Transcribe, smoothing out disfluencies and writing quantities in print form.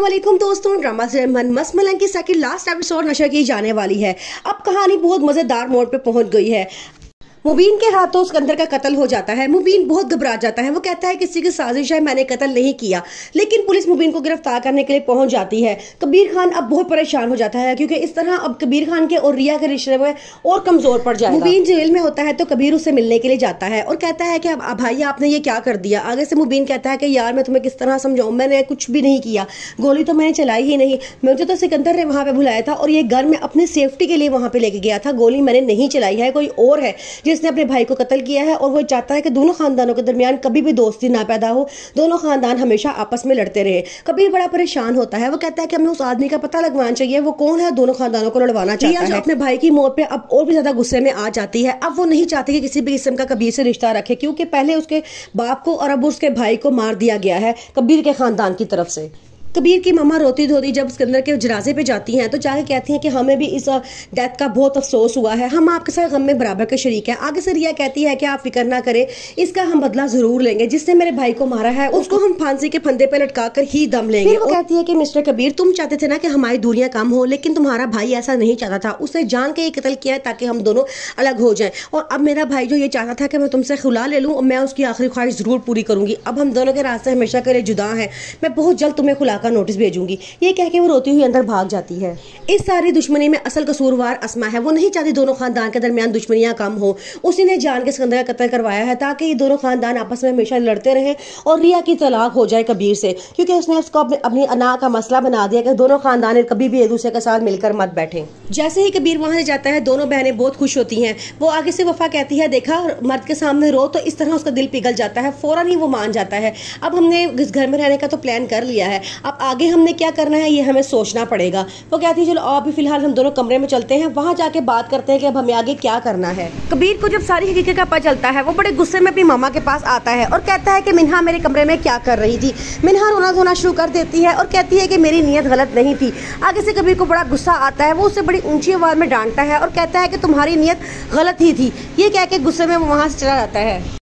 वालेकुम दोस्तों, ड्रामा से मस्त मलंग की सेकंड लास्ट एपिसोड नशर की जाने वाली है। अब कहानी बहुत मजेदार मोड़ पे पहुंच गई है। मुबीन के हाथों सिकंदर का कत्ल हो जाता है। मुबीन बहुत घबरा जाता है। वो कहता है किसी की साजिश है, मैंने कत्ल नहीं किया। लेकिन पुलिस मुबीन को गिरफ्तार करने के लिए पहुंच जाती है। कबीर खान अब बहुत परेशान हो जाता है क्योंकि इस तरह अब कबीर खान के और रिया के रिश्ते में और कमजोर पड़ जाएगा। मुबीन जेल में होता है तो कबीर उससे मिलने के लिए जाता है और कहता है कि अब भाई आपने ये क्या कर दिया। आगे से मुबीन कहता है कि यार मैं तुम्हें किस तरह समझाऊं, मैंने कुछ भी नहीं किया, गोली तो मैंने चलाई ही नहीं, मुझे तो सिकंदर ने वहां पे बुलाया था और ये गन मैं अपनी सेफ्टी के लिए वहां पे लेके गया था, गोली मैंने नहीं चलाई है, कोई और है जिसने अपने भाई को कत्ल किया है। और वो चाहता है कि दोनों खानदानों के दरमियान कभी भी दोस्ती ना पैदा हो, दोनों खानदान हमेशा आपस में लड़ते रहे। कबीर बड़ा परेशान होता है। वो कहता है कि हमें उस आदमी का पता लगवाना चाहिए, वो कौन है, दोनों खानदानों को लड़वाना चाहता है। अपने भाई की मौत पे अब और भी ज्यादा गुस्से में आ जाती है। अब वो नहीं चाहती कि किसी भी किस्म का कबीर से रिश्ता रखे क्योंकि पहले उसके बाप को और अब उसके भाई को मार दिया गया है कबीर के खानदान की तरफ से। कबीर की मम्मा रोती धोती जब सिकंदर के जनाजे पे जाती हैं तो जाके कहती हैं कि हमें भी इस डेथ का बहुत अफसोस हुआ है, हम आपके साथ गम में बराबर के शरीक हैं। आगे से रिया कहती है कि आप फिक्र ना करें, इसका हम बदला जरूर लेंगे, जिसने मेरे भाई को मारा है उसको हम फांसी के फंदे पे लटका कर ही दम लेंगे। वो कहती है कि मिस्टर कबीर, तुम चाहते थे ना कि हमारी दूरियां कम हो, लेकिन तुम्हारा भाई ऐसा नहीं चाहता था, उसने जान के ये कत्ल किया है ताकि हम दोनों अलग हो जाएं। और अब मेरा भाई जो ये चाहता था कि मैं तुमसे खुला ले लूं, मैं उसकी आखिरी ख्वाहिश जरूर पूरी करूंगी। अब हम दोनों के रास्ते हमेशा के लिए जुदा हैं, मैं बहुत जल्द तुम्हें खुला कर नोटिस भेजूंगी। ये कह के वो रोती हुई अंदर भाग जाती है। इस सारी दुश्मनी में असल कसूरवार अस्मा है। वो नहीं चाहती दोनों खानदान के दरमियान दुश्मनियां कम हो। उसी ने जान के सिकंदर का कत्ल करवाया है ताकि ये दोनों खानदान आपस में हमेशा लड़ते रहे और रिया की तलाक हो जाए कबीर से, क्योंकि उसने उसको अपनी अना का मसला बना दिया कि दोनों खानदान कभी भी एक दूसरे के साथ मिलकर मत बैठे। जैसे ही कबीर वहां से जाता है दोनों बहनें बहुत खुश होती हैं। वो आगे से वफा कहती है, देखा मर्द के सामने रो तो इस तरह उसका दिल पिघल जाता है, फौरन ही वो मान जाता है। अब हमने इस घर में रहने का तो प्लान कर लिया है, अब आगे हमने क्या करना है ये हमें सोचना पड़ेगा। वो कहती है चलो अभी फिलहाल हम दोनों कमरे में चलते हैं, वहां जाके बात करते हैं कि अब हमें आगे क्या करना है। कबीर को जब सारी हकीकत का पता चलता है वो बड़े गुस्से में अपनी मामा के पास आता है और कहता है कि मिन्हा मेरे कमरे में क्या कर रही थी। मिन्हा रोना धोना शुरू कर देती है और कहती है कि मेरी नीयत गलत नहीं थी। आगे से कबीर को बड़ा गुस्सा आता है, वो उससे बड़ी ऊंची आवाज में डांटता है और कहता है कि तुम्हारी नीयत गलत ही थी। ये कह के गुस्से में वहां से चला जाता है।